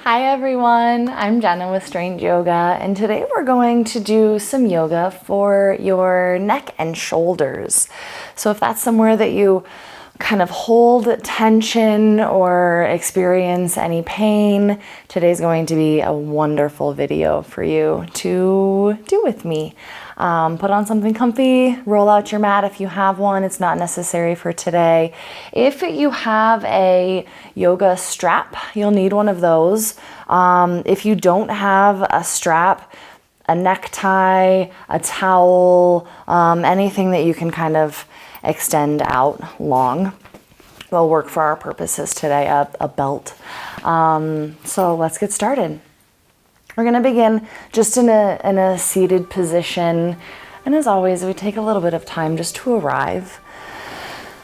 Hi everyone, I'm Jenna with Strange Yoga, and today we're going to do some yoga for your neck and shoulders. So if that's somewhere that you kind of hold tension or experience any pain, today's going to be a wonderful video for you to do with me. Put on something comfy, roll out your mat if you have one. It's not necessary for today. If you have a yoga strap, you'll need one of those. If you don't have a strap, a necktie, a towel, anything that you can kind of extend out long will work for our purposes today, a belt. So let's get started. We're going to begin just in a seated position. And as always, we take a little bit of time just to arrive.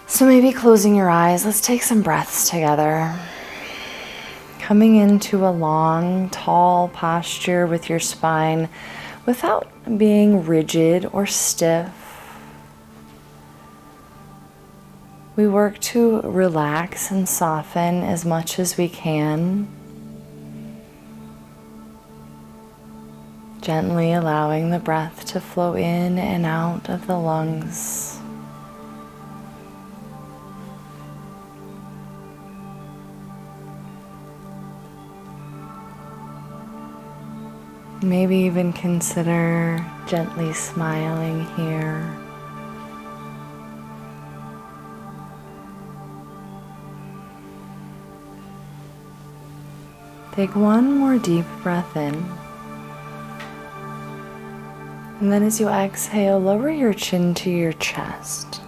So maybe closing your eyes, let's take some breaths together. Coming into a long, tall posture with your spine without being rigid or stiff. We work to relax and soften as much as we can. Gently allowing the breath to flow in and out of the lungs. Maybe even consider gently smiling here. Take one more deep breath in. And then as you exhale, lower your chin to your chest.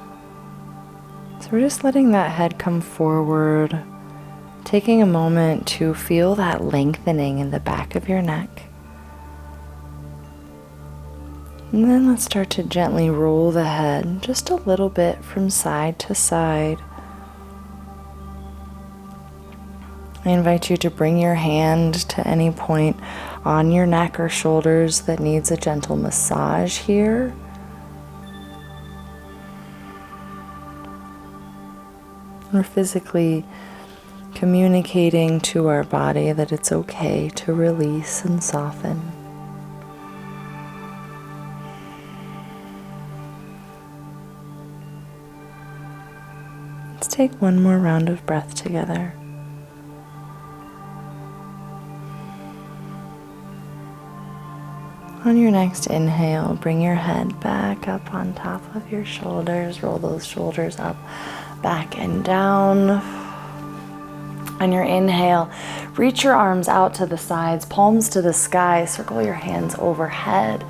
So we're just letting that head come forward, taking a moment to feel that lengthening in the back of your neck. And then let's start to gently roll the head just a little bit from side to side. I invite you to bring your hand to any point on your neck or shoulders that needs a gentle massage here. We're physically communicating to our body that it's okay to release and soften. Let's take one more round of breath together. On your next inhale, bring your head back up on top of your shoulders. Roll those shoulders up, back and down. On your inhale, reach your arms out to the sides, palms to the sky. Circle your hands overhead.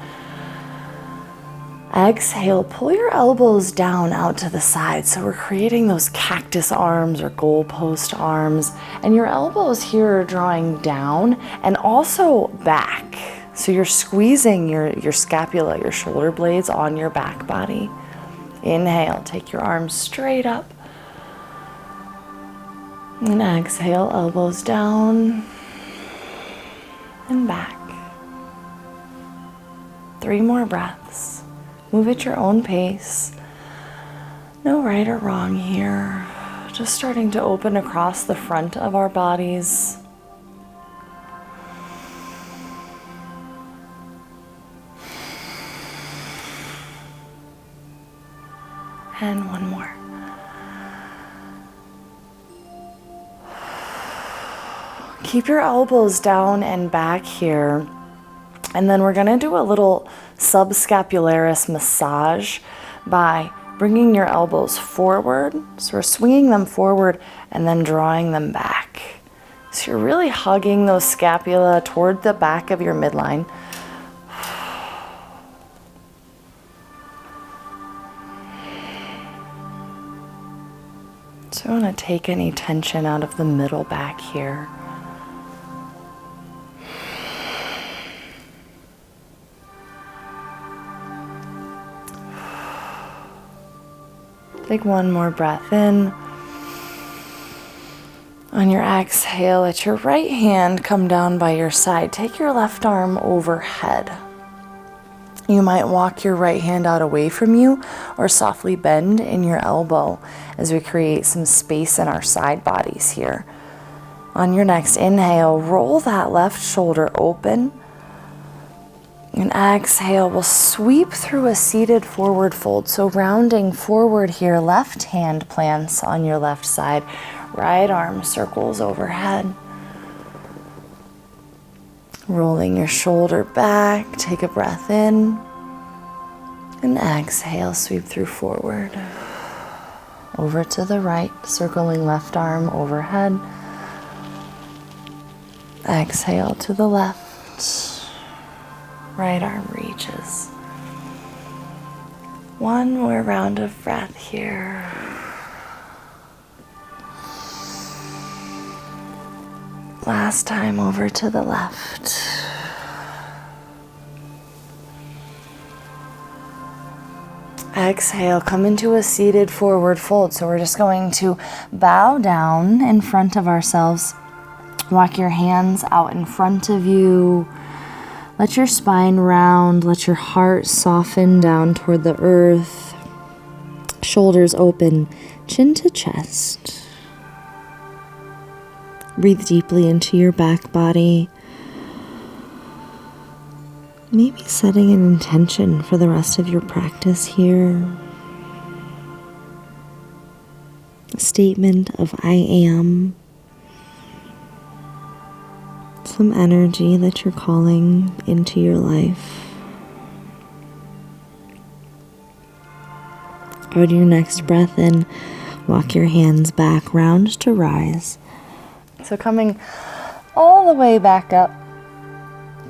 Exhale, pull your elbows down out to the side. So we're creating those cactus arms or goalpost arms. And your elbows here are drawing down and also back. So you're squeezing your scapula, your shoulder blades on your back body. Inhale, take your arms straight up. And exhale, elbows down and back. 3 more breaths. Move at your own pace. No right or wrong here. Just starting to open across the front of our bodies. And one more. Keep your elbows down and back here. And then we're going to do a little subscapularis massage by bringing your elbows forward. So we're swinging them forward and then drawing them back. So you're really hugging those scapula toward the back of your midline. So I want to take any tension out of the middle back here. Take one more breath in. On your exhale, let your right hand come down by your side. Take your left arm overhead. You might walk your right hand out away from you or softly bend in your elbow as we create some space in our side bodies here. On your next inhale, roll that left shoulder open. And exhale, we'll sweep through a seated forward fold. So rounding forward here, left hand plants on your left side, right arm circles overhead. Rolling your shoulder back, take a breath in. And exhale, sweep through forward. Over to the right, circling left arm overhead. Exhale to the left. Right arm reaches. One more round of breath here. Last time over to the left. Exhale, come into a seated forward fold. So we're just going to bow down in front of ourselves. Walk your hands out in front of you. Let your spine round. Let your heart soften down toward the earth. Shoulders open, chin to chest. Breathe deeply into your back body. Maybe setting an intention for the rest of your practice here. A statement of I am. Some energy that you're calling into your life. On your next breath in, walk your hands back, round to rise. So coming all the way back up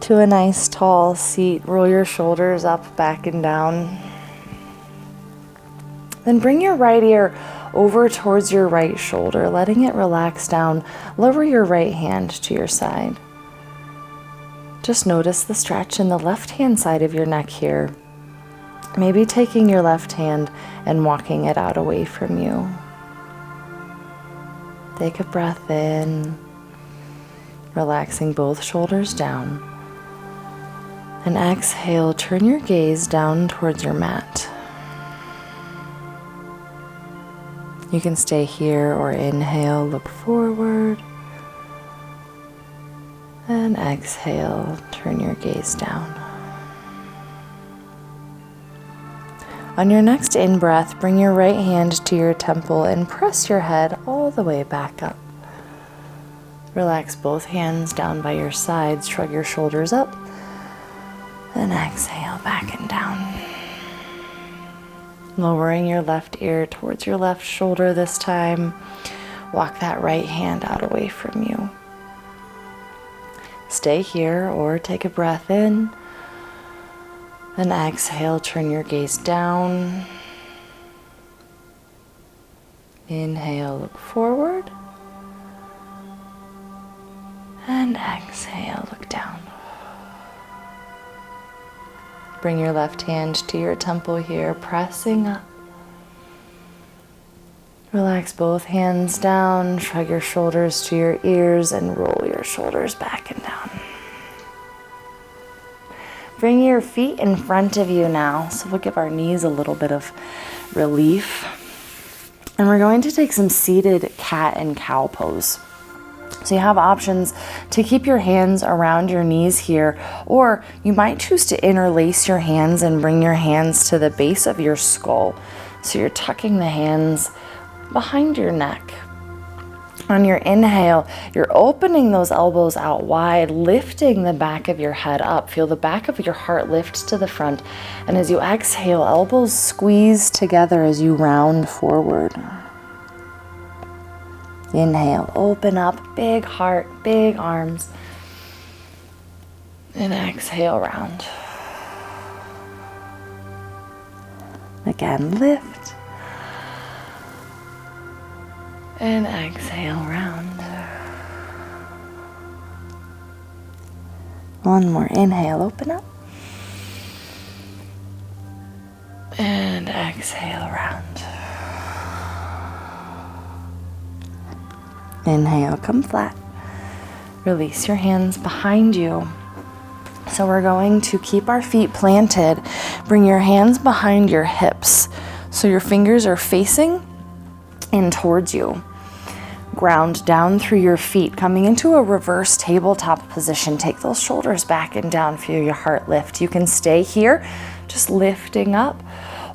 to a nice tall seat. Roll your shoulders up, back and down. Then bring your right ear over towards your right shoulder, letting it relax down. Lower your right hand to your side. Just notice the stretch in the left hand side of your neck here. Maybe taking your left hand and walking it out away from you. Take a breath in, relaxing both shoulders down. And exhale, turn your gaze down towards your mat. You can stay here or inhale, look forward. And exhale, turn your gaze down. On your next in-breath, bring your right hand to your temple and press your head all the way back up. Relax both hands down by your sides, shrug your shoulders up. And exhale, back and down. Lowering your left ear towards your left shoulder this time. Walk that right hand out away from you. Stay here or take a breath in. Then exhale, turn your gaze down. Inhale, look forward. And exhale, look down. Bring your left hand to your temple here, pressing up. Relax both hands down, shrug your shoulders to your ears, and roll your shoulders back and down. Bring your feet in front of you now, so we'll give our knees a little bit of relief. And we're going to take some seated cat and cow pose. So you have options to keep your hands around your knees here, or you might choose to interlace your hands and bring your hands to the base of your skull. So you're tucking the hands behind your neck. On your inhale, you're opening those elbows out wide, lifting the back of your head up. Feel the back of your heart lift to the front. And as you exhale, elbows squeeze together as you round forward. Inhale, open up, big heart, big arms. And exhale, round. Again, lift. And exhale, round. One more, inhale, open up. And exhale, round. Inhale, come flat. Release your hands behind you. So we're going to keep our feet planted. Bring your hands behind your hips so your fingers are facing in towards you. ground down through your feet, coming into a reverse tabletop position. Take those shoulders back and down, feel your heart lift. You can stay here, just lifting up,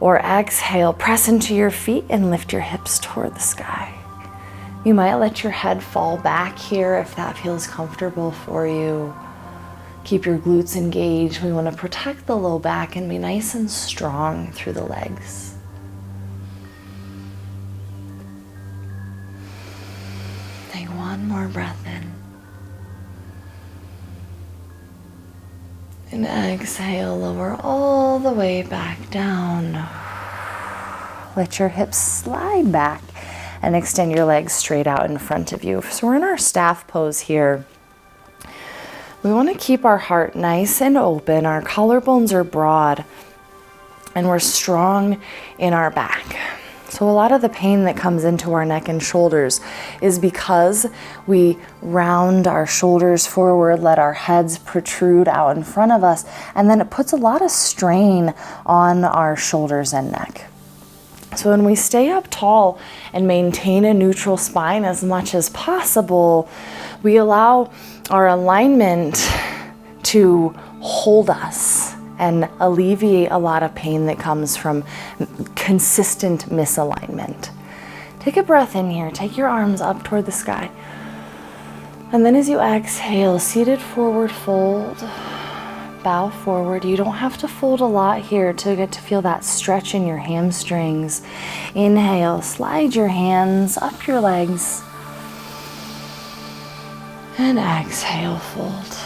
or exhale, press into your feet and lift your hips toward the sky. You might let your head fall back here if that feels comfortable for you. Keep your glutes engaged. We want to protect the low back and be nice and strong through the legs. Take one more breath in. And exhale, lower all the way back down. Let your hips slide back and extend your legs straight out in front of you. So we're in our staff pose here. We want to keep our heart nice and open. Our collarbones are broad and we're strong in our back. So a lot of the pain that comes into our neck and shoulders is because we round our shoulders forward, let our heads protrude out in front of us, and then it puts a lot of strain on our shoulders and neck. So when we stay up tall and maintain a neutral spine as much as possible, we allow our alignment to hold us and alleviate a lot of pain that comes from consistent misalignment. Take a breath in here. Take your arms up toward the sky. And then as you exhale, seated forward fold, bow forward. You don't have to fold a lot here to get to feel that stretch in your hamstrings. Inhale, slide your hands up your legs. And exhale, fold.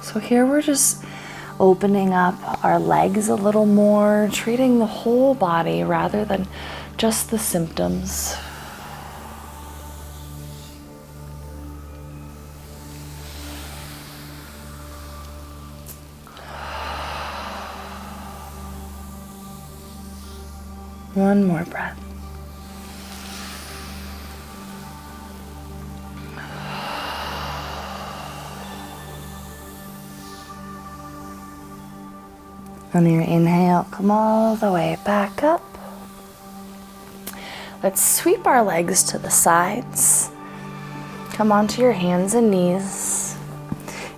So here we're just opening up our legs a little more, treating the whole body rather than just the symptoms. One more breath. On your inhale, come all the way back up. Let's sweep our legs to the sides. Come onto your hands and knees.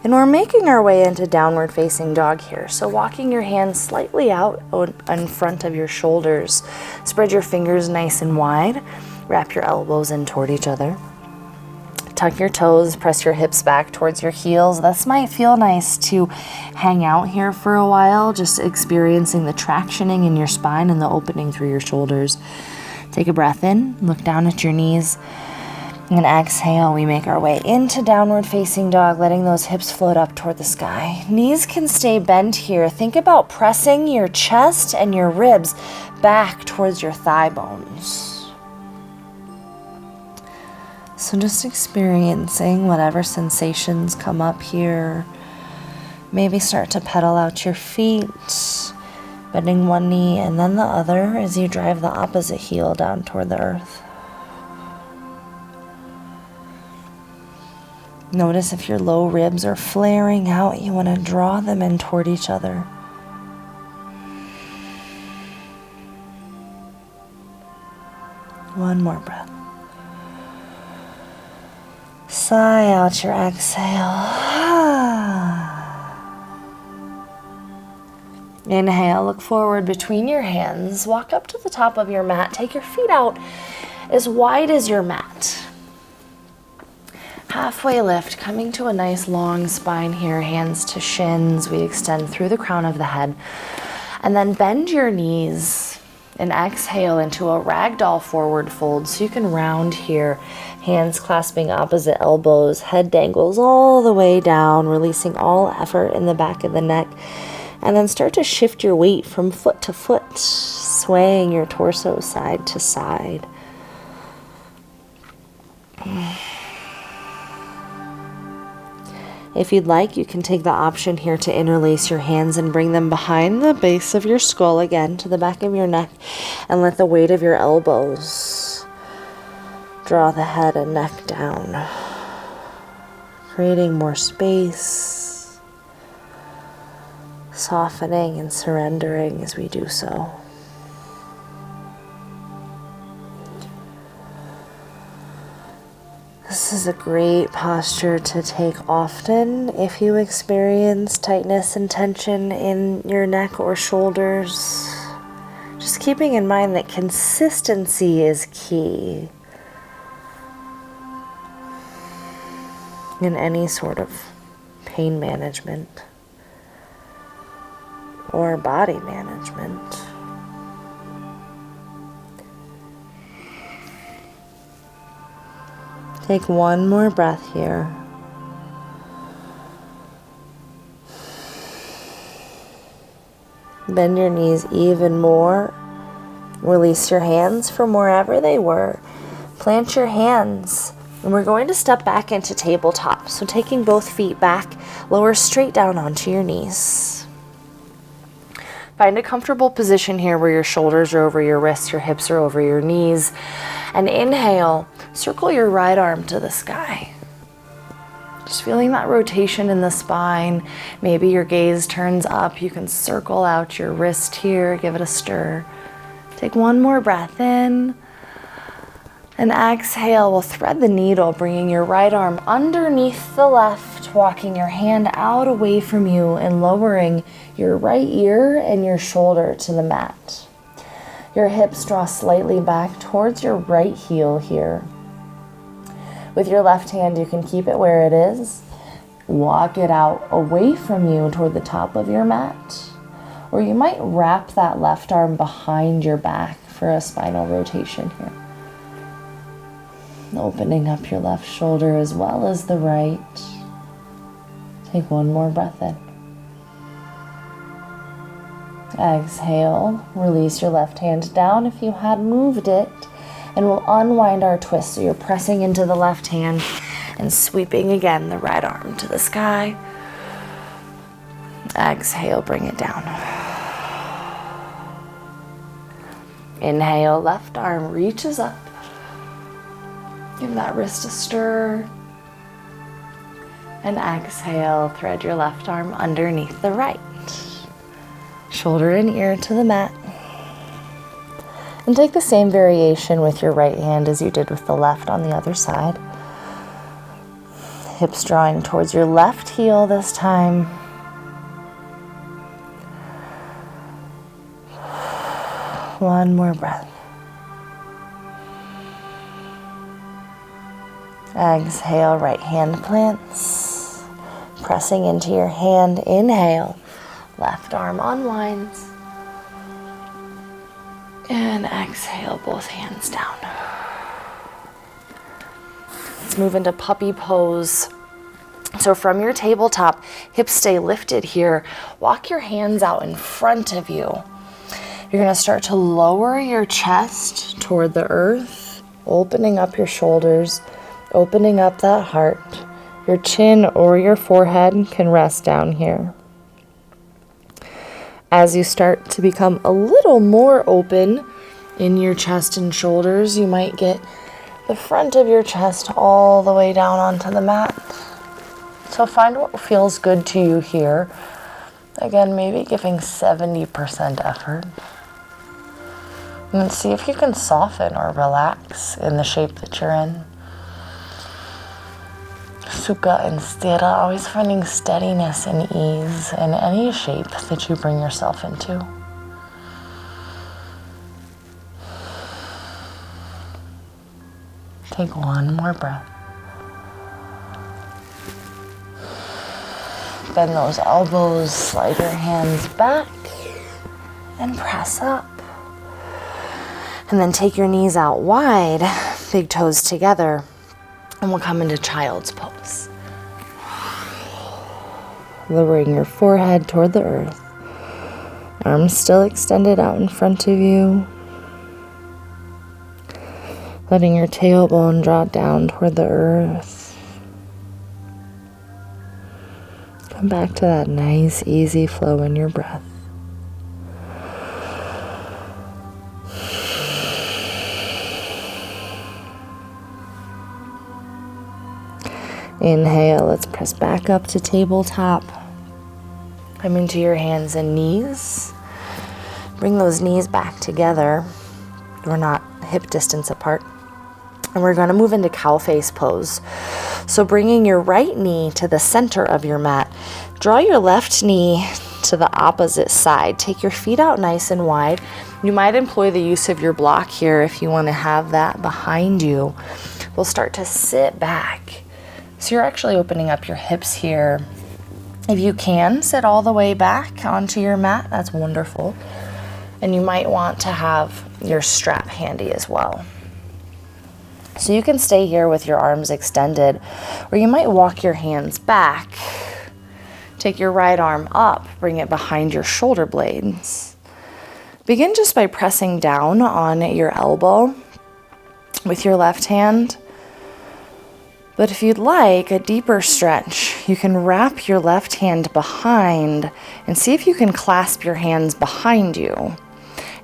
And we're making our way into downward facing dog here. So walking your hands slightly out in front of your shoulders. Spread your fingers nice and wide. Wrap your elbows in toward each other. Tuck your toes, press your hips back towards your heels. This might feel nice to hang out here for a while, just experiencing the tractioning in your spine and the opening through your shoulders. Take a breath in, look down at your knees, and exhale. We make our way into downward facing dog, letting those hips float up toward the sky. Knees can stay bent here. Think about pressing your chest and your ribs back towards your thigh bones. So just experiencing whatever sensations come up here. Maybe start to pedal out your feet, bending one knee and then the other as you drive the opposite heel down toward the earth. Notice if your low ribs are flaring out, you want to draw them in toward each other. One more breath. Sigh out your exhale. Inhale, look forward between your hands. Walk up to the top of your mat. Take your feet out as wide as your mat. Halfway lift, coming to a nice long spine here. Hands to shins. We extend through the crown of the head. And then bend your knees and exhale into a ragdoll forward fold. So you can round here. Hands clasping opposite elbows, head dangles all the way down, releasing all effort in the back of the neck. And then start to shift your weight from foot to foot, swaying your torso side to side. If you'd like, you can take the option here to interlace your hands and bring them behind the base of your skull again to the back of your neck, and let the weight of your elbows draw the head and neck down, creating more space, softening and surrendering as we do so. This is a great posture to take often if you experience tightness and tension in your neck or shoulders. Just keeping in mind that consistency is key in any sort of pain management or body management. Take one more breath here. Bend your knees even more. Release your hands from wherever they were. Plant your hands. And we're going to step back into tabletop. So taking both feet back, lower straight down onto your knees. Find a comfortable position here where your shoulders are over your wrists, your hips are over your knees. And inhale, circle your right arm to the sky. Just feeling that rotation in the spine. Maybe your gaze turns up. You can circle out your wrist here, give it a stir. Take one more breath in. And exhale, we'll thread the needle, bringing your right arm underneath the left, walking your hand out away from you and lowering your right ear and your shoulder to the mat. Your hips draw slightly back towards your right heel here. With your left hand, you can keep it where it is. Walk it out away from you toward the top of your mat. Or you might wrap that left arm behind your back for a spinal rotation here. Opening up your left shoulder as well as the right. Take one more breath in. Exhale, release your left hand down if you had moved it, and we'll unwind our twist. So you're pressing into the left hand and sweeping again the right arm to the sky. Exhale, bring it down. Inhale, left arm reaches up. Give that wrist a stir. And exhale, thread your left arm underneath the right. Shoulder and ear to the mat. And take the same variation with your right hand as you did with the left on the other side. Hips drawing towards your left heel this time. One more breath. Exhale, right hand plants. Pressing into your hand, inhale. Left arm unwinds. And exhale, both hands down. Let's move into puppy pose. So from your tabletop, hips stay lifted here. Walk your hands out in front of you. You're going to start to lower your chest toward the earth, opening up your shoulders, opening up that heart. Your chin or your forehead can rest down here. As you start to become a little more open in your chest and shoulders, you might get the front of your chest all the way down onto the mat. So find what feels good to you here. Again, maybe giving 70% effort. And then see if you can soften or relax in the shape that you're in. Sukha and Sthira, always finding steadiness and ease in any shape that you bring yourself into. Take one more breath. Bend those elbows, slide your hands back, and press up. And then take your knees out wide, big toes together. And we'll come into child's pose. Lowering your forehead toward the earth. Arms still extended out in front of you. Letting your tailbone draw down toward the earth. Come back to that nice, easy flow in your breath. Inhale, let's press back up to tabletop. Come into your hands and knees. Bring those knees back together. We're not hip distance apart. And we're going to move into cow face pose. So bringing your right knee to the center of your mat, draw your left knee to the opposite side. Take your feet out nice and wide. You might employ the use of your block here if you want to have that behind you. We'll start to sit back. So you're actually opening up your hips here. If you can sit all the way back onto your mat, that's wonderful. And you might want to have your strap handy as well. So you can stay here with your arms extended, or you might walk your hands back. Take your right arm up, bring it behind your shoulder blades. Begin just by pressing down on your elbow with your left hand. But if you'd like a deeper stretch, you can wrap your left hand behind and see if you can clasp your hands behind you.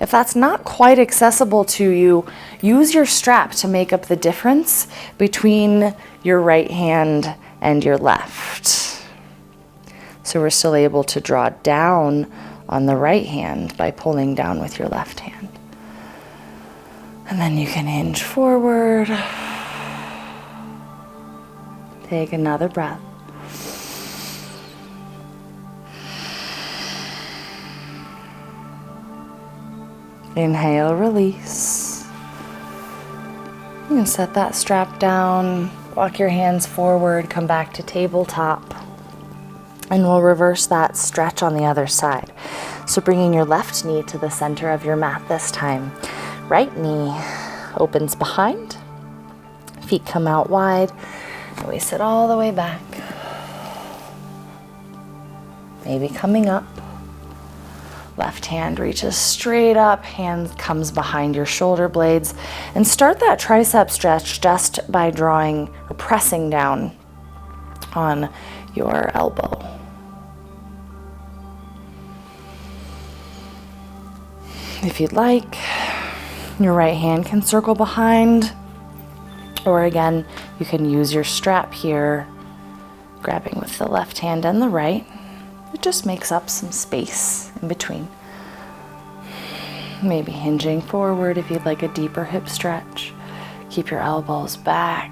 If that's not quite accessible to you, use your strap to make up the difference between your right hand and your left. So we're still able to draw down on the right hand by pulling down with your left hand. And then you can hinge forward. Take another breath. Inhale, release. You can set that strap down, walk your hands forward, come back to tabletop, and we'll reverse that stretch on the other side. So bringing your left knee to the center of your mat this time. Right knee opens behind, feet come out wide, and we sit all the way back. Maybe coming up. Left hand reaches straight up, hand comes behind your shoulder blades, and start that tricep stretch just by drawing or pressing down on your elbow. If you'd like, your right hand can circle behind, or again, you can use your strap here, grabbing with the left hand and the right. It just makes up some space in between. Maybe hinging forward if you'd like a deeper hip stretch. Keep your elbows back,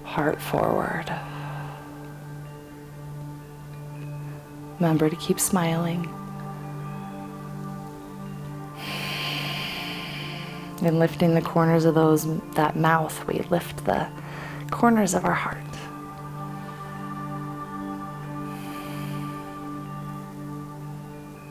heart forward. Remember to keep smiling. And lifting the corners of that mouth, we lift the corners of our heart.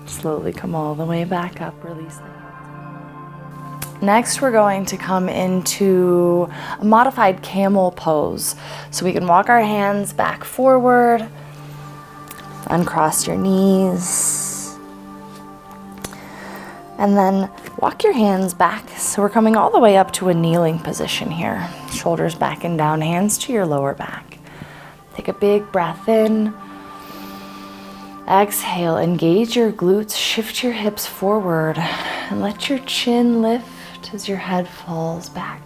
Slowly come all the way back up, release the hands. Next, we're going to come into a modified camel pose. So we can walk our hands back forward, uncross your knees, and then walk your hands back. So we're coming all the way up to a kneeling position here. Shoulders back and down, hands to your lower back. Take a big breath in. Exhale, engage your glutes, shift your hips forward, and let your chin lift as your head falls back.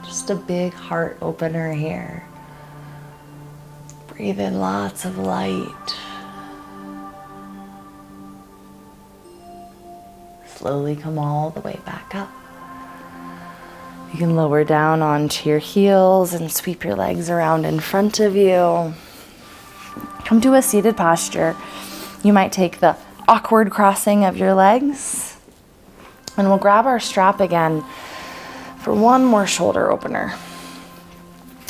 Just a big heart opener here. Breathe in lots of light. Slowly come all the way back up. You can lower down onto your heels and sweep your legs around in front of you. Come to a seated posture. You might take the awkward crossing of your legs, and we'll grab our strap again for one more shoulder opener.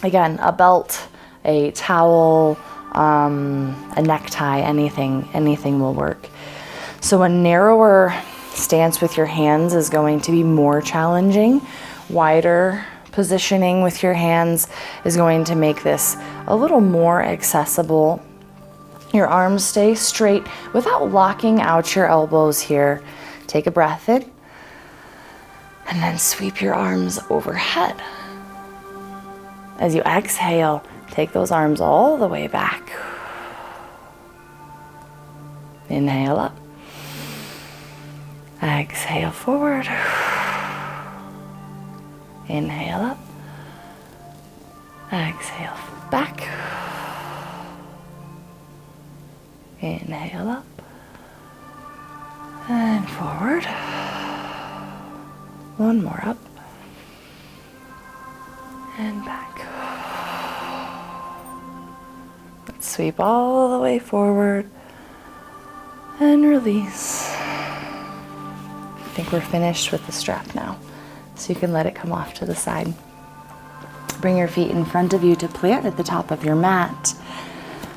Again, a belt, a towel, a necktie, anything will work. So a narrower stance with your hands is going to be more challenging. Wider positioning with your hands is going to make this a little more accessible. Your arms stay straight without locking out your elbows here. Take a breath in, and then sweep your arms overhead. As you exhale, take those arms all the way back. Inhale up. Exhale forward. Inhale up. Exhale back. Inhale up and forward. One more up and back. Let's sweep all the way forward and release. I think we're finished with the strap now, so you can let it come off to the side. Bring your feet in front of you to plant at the top of your mat,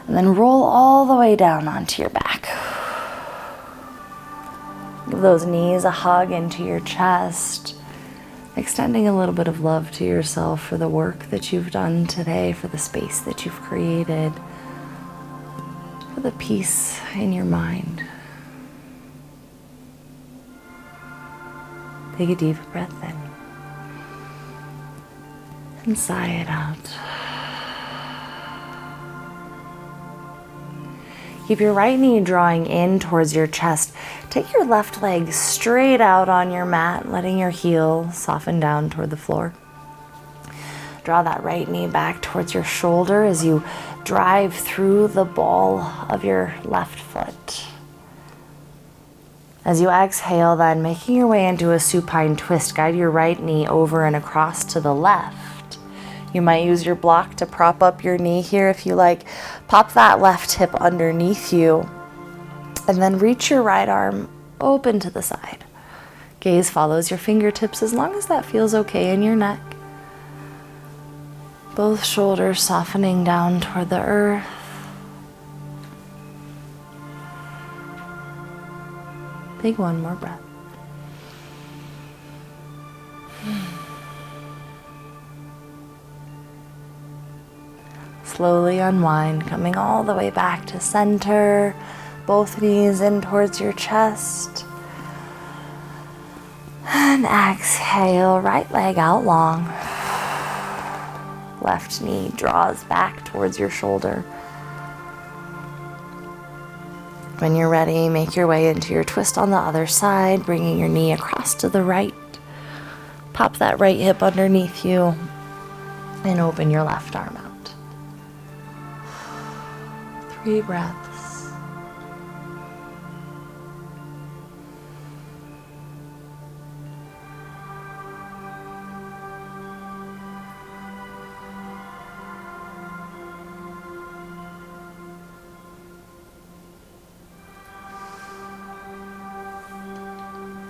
and then roll all the way down onto your back. Give those knees a hug into your chest, extending a little bit of love to yourself for the work that you've done today, for the space that you've created, for the peace in your mind. Take a deep breath in and sigh it out. Keep your right knee drawing in towards your chest. Take your left leg straight out on your mat, letting your heel soften down toward the floor. Draw that right knee back towards your shoulder as you drive through the ball of your left foot. As you exhale, then, making your way into a supine twist, guide your right knee over and across to the left. You might use your block to prop up your knee here if you like. Pop that left hip underneath you, and then reach your right arm open to the side. Gaze follows your fingertips as long as that feels okay in your neck. Both shoulders softening down toward the earth. Take one more breath. Slowly unwind, coming all the way back to center. Both knees in towards your chest. And exhale, right leg out long. Left knee draws back towards your shoulder. When you're ready, make your way into your twist on the other side, bringing your knee across to the right. Pop that right hip underneath you and open your left arm out. 3 breaths.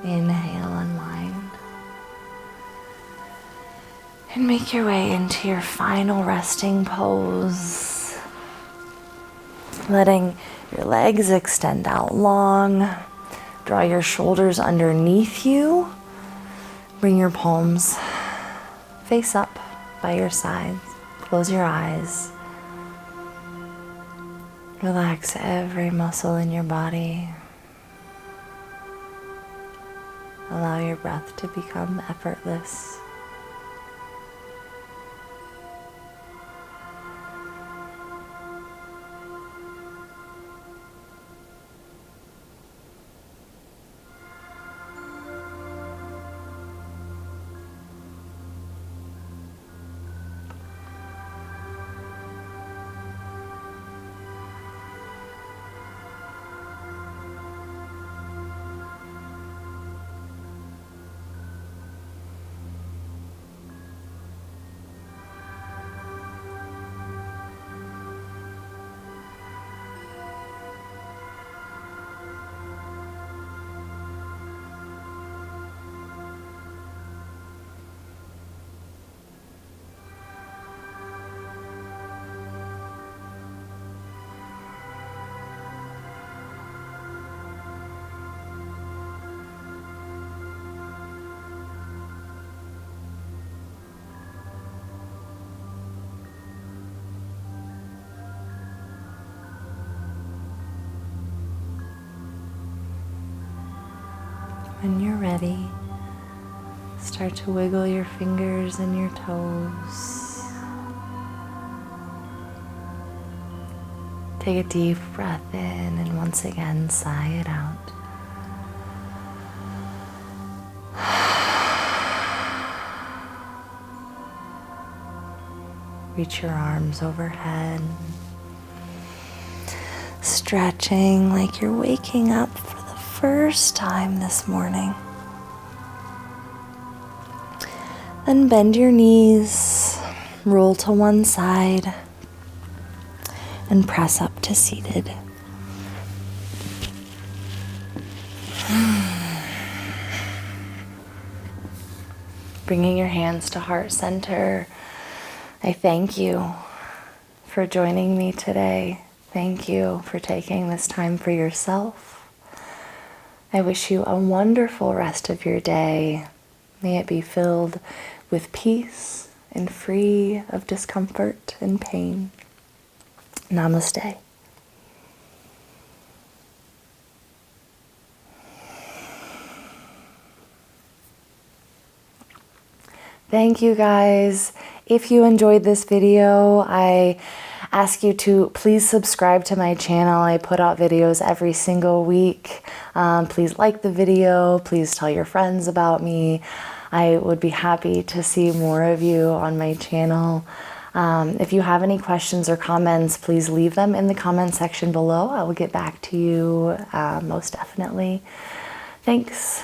Inhale, unwind. And make your way into your final resting pose. Letting your legs extend out long. Draw your shoulders underneath you. Bring your palms face up by your sides. Close your eyes. Relax every muscle in your body. Allow your breath to become effortless. When you're ready, start to wiggle your fingers and your toes. Take a deep breath in and once again sigh it out. Reach your arms overhead. stretching like you're waking up for the first time this morning. Then bend your knees, roll to one side, and press up to seated. Bringing your hands to heart center, I thank you for joining me today. Thank you for taking this time for yourself. I wish you a wonderful rest of your day. May it be filled with peace and free of discomfort and pain. Namaste. Thank you guys. If you enjoyed this video, I ask you to please subscribe to my channel. I put out videos every single week. Please like the video. Please tell your friends about me. I would be happy to see more of you on my channel. If you have any questions or comments, please leave them in the comment section below. I will get back to you most definitely. Thanks.